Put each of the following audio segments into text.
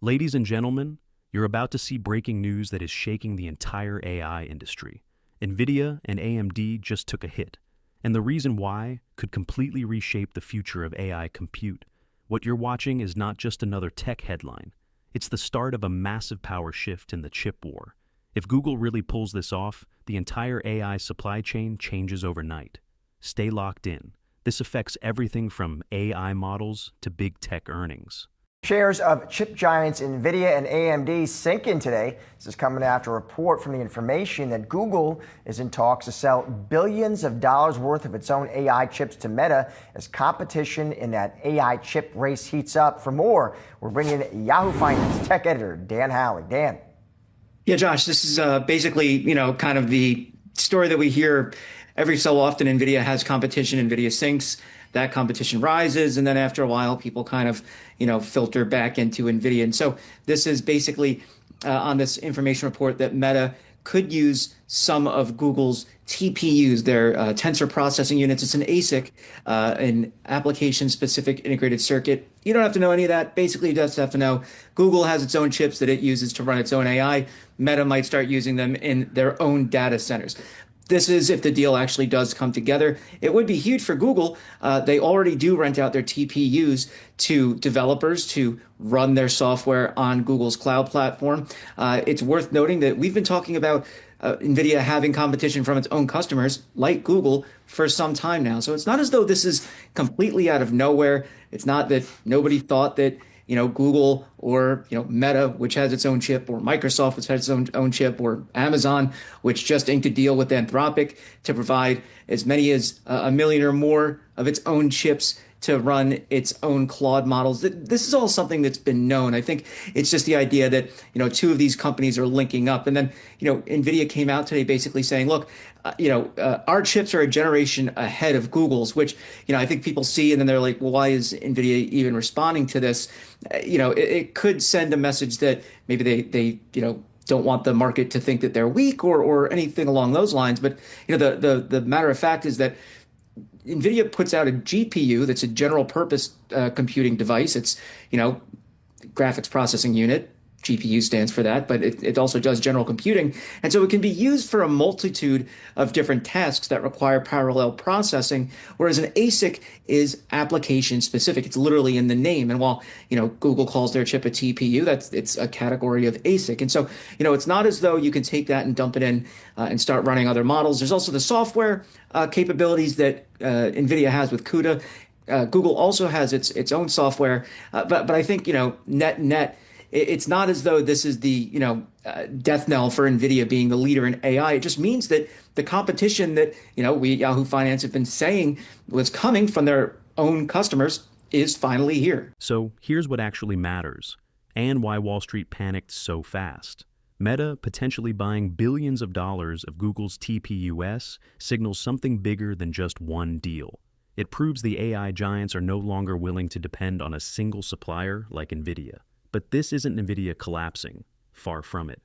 Ladies and gentlemen, you're about to see breaking news that is shaking the entire AI industry. Nvidia and AMD just took a hit, and the reason why could completely reshape the future of AI compute. What you're watching is not just another tech headline, it's the start of a massive power shift in the chip war. If Google really pulls this off, the entire AI supply chain changes overnight. Stay locked in. This affects everything from AI models to big tech earnings. Shares of chip giants Nvidia and AMD sinking today. This is coming after a report from the information that Google is in talks to sell billions of dollars worth of its own AI chips to Meta as competition in that AI chip race heats up. For more, we're bringing in Yahoo Finance tech editor Dan Howley. Dan. Yeah, Josh, this is basically, kind of the story that we hear every so often. Nvidia has competition, Nvidia sinks, that competition rises, and then after a while, people kind of, filter back into Nvidia. And so this is basically on this information report that Meta could use some of Google's TPUs, their tensor processing units. It's an ASIC, an application-specific integrated circuit. You don't have to know any of that. Basically, you just have to know Google has its own chips that it uses to run its own AI. Meta might start using them in their own data centers. This is if the deal actually does come together. It would be huge for Google. They already do rent out their TPUs to developers to run their software on Google's cloud platform. It's worth noting that we've been talking about Nvidia having competition from its own customers like Google for some time now. So it's not as though this is completely out of nowhere. It's not that nobody thought that Google or, Meta, which has its own chip, or Microsoft, which has its own chip, or Amazon, which just inked a deal with Anthropic to provide as many as a million or more of its own chips to run its own Claude models. This is all something that's been known. I think it's just the idea that, two of these companies are linking up. And then, Nvidia came out today basically saying, look, our chips are a generation ahead of Google's, which, I think people see, and then they're like, well, why is Nvidia even responding to this? It could send a message that maybe they don't want the market to think that they're weak or anything along those lines. But, the matter of fact is that Nvidia puts out a GPU that's a general purpose computing device. It's, graphics processing unit. GPU stands for that, but it also does general computing. And so it can be used for a multitude of different tasks that require parallel processing, whereas an ASIC is application specific. It's literally in the name. And while, Google calls their chip a TPU, it's a category of ASIC. And so, it's not as though you can take that and dump it in and start running other models. There's also the software capabilities that NVIDIA has with CUDA. Google also has its own software. But I think, net, it's not as though this is the death knell for Nvidia being the leader in AI. It just means that the competition that we at Yahoo Finance have been saying was coming from their own customers is finally here. So here's what actually matters, and why Wall Street panicked so fast. Meta potentially buying billions of dollars of Google's TPUs signals something bigger than just one deal. It proves the AI giants are no longer willing to depend on a single supplier like Nvidia. But this isn't Nvidia collapsing, far from it.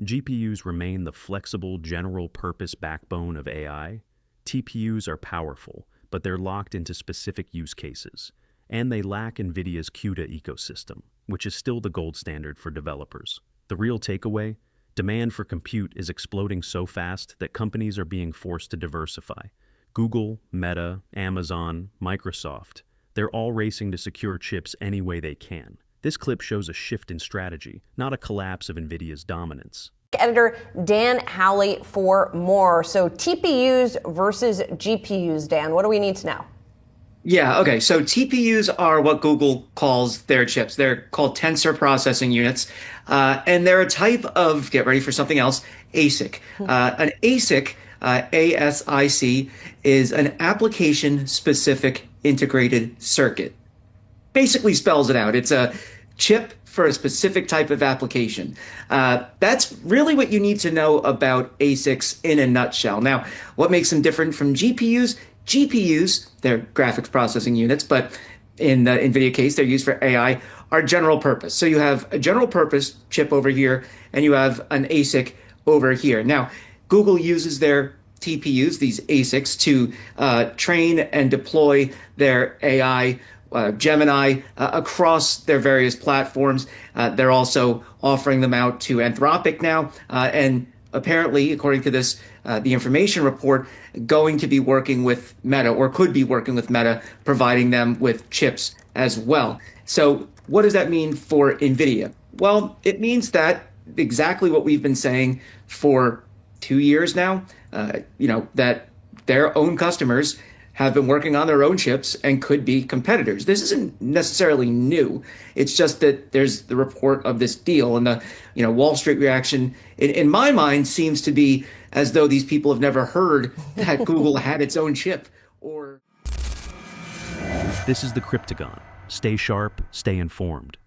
GPUs remain the flexible, general-purpose backbone of AI. TPUs are powerful, but they're locked into specific use cases. And they lack Nvidia's CUDA ecosystem, which is still the gold standard for developers. The real takeaway? Demand for compute is exploding so fast that companies are being forced to diversify. Google, Meta, Amazon, Microsoft, they're all racing to secure chips any way they can. This clip shows a shift in strategy, not a collapse of Nvidia's dominance. Editor Dan Howley for more. So TPUs versus GPUs, Dan, what do we need to know? Yeah, okay. So TPUs are what Google calls their chips. They're called tensor processing units. And they're a type of, get ready for something else, ASIC. An ASIC, ASIC, is an application-specific integrated circuit. Basically spells it out. It's a chip for a specific type of application. That's really what you need to know about ASICs in a nutshell. Now, what makes them different from GPUs? GPUs, they're graphics processing units, but in the NVIDIA case, they're used for AI, are general purpose. So you have a general purpose chip over here, and you have an ASIC over here. Now, Google uses their TPUs, these ASICs, to train and deploy their AI Gemini across their various platforms. They're also offering them out to Anthropic now, and apparently, according to this, the information report, going to be working with Meta, or could be working with Meta, providing them with chips as well. So what does that mean for Nvidia? Well, it means that exactly what we've been saying for 2 years now, that their own customers have been working on their own chips and could be competitors. This isn't necessarily new. It's just that there's the report of this deal, and the Wall Street reaction, in my mind, seems to be as though these people have never heard that Google had its own chip. Or This is the Cryptagon. Stay sharp, stay informed.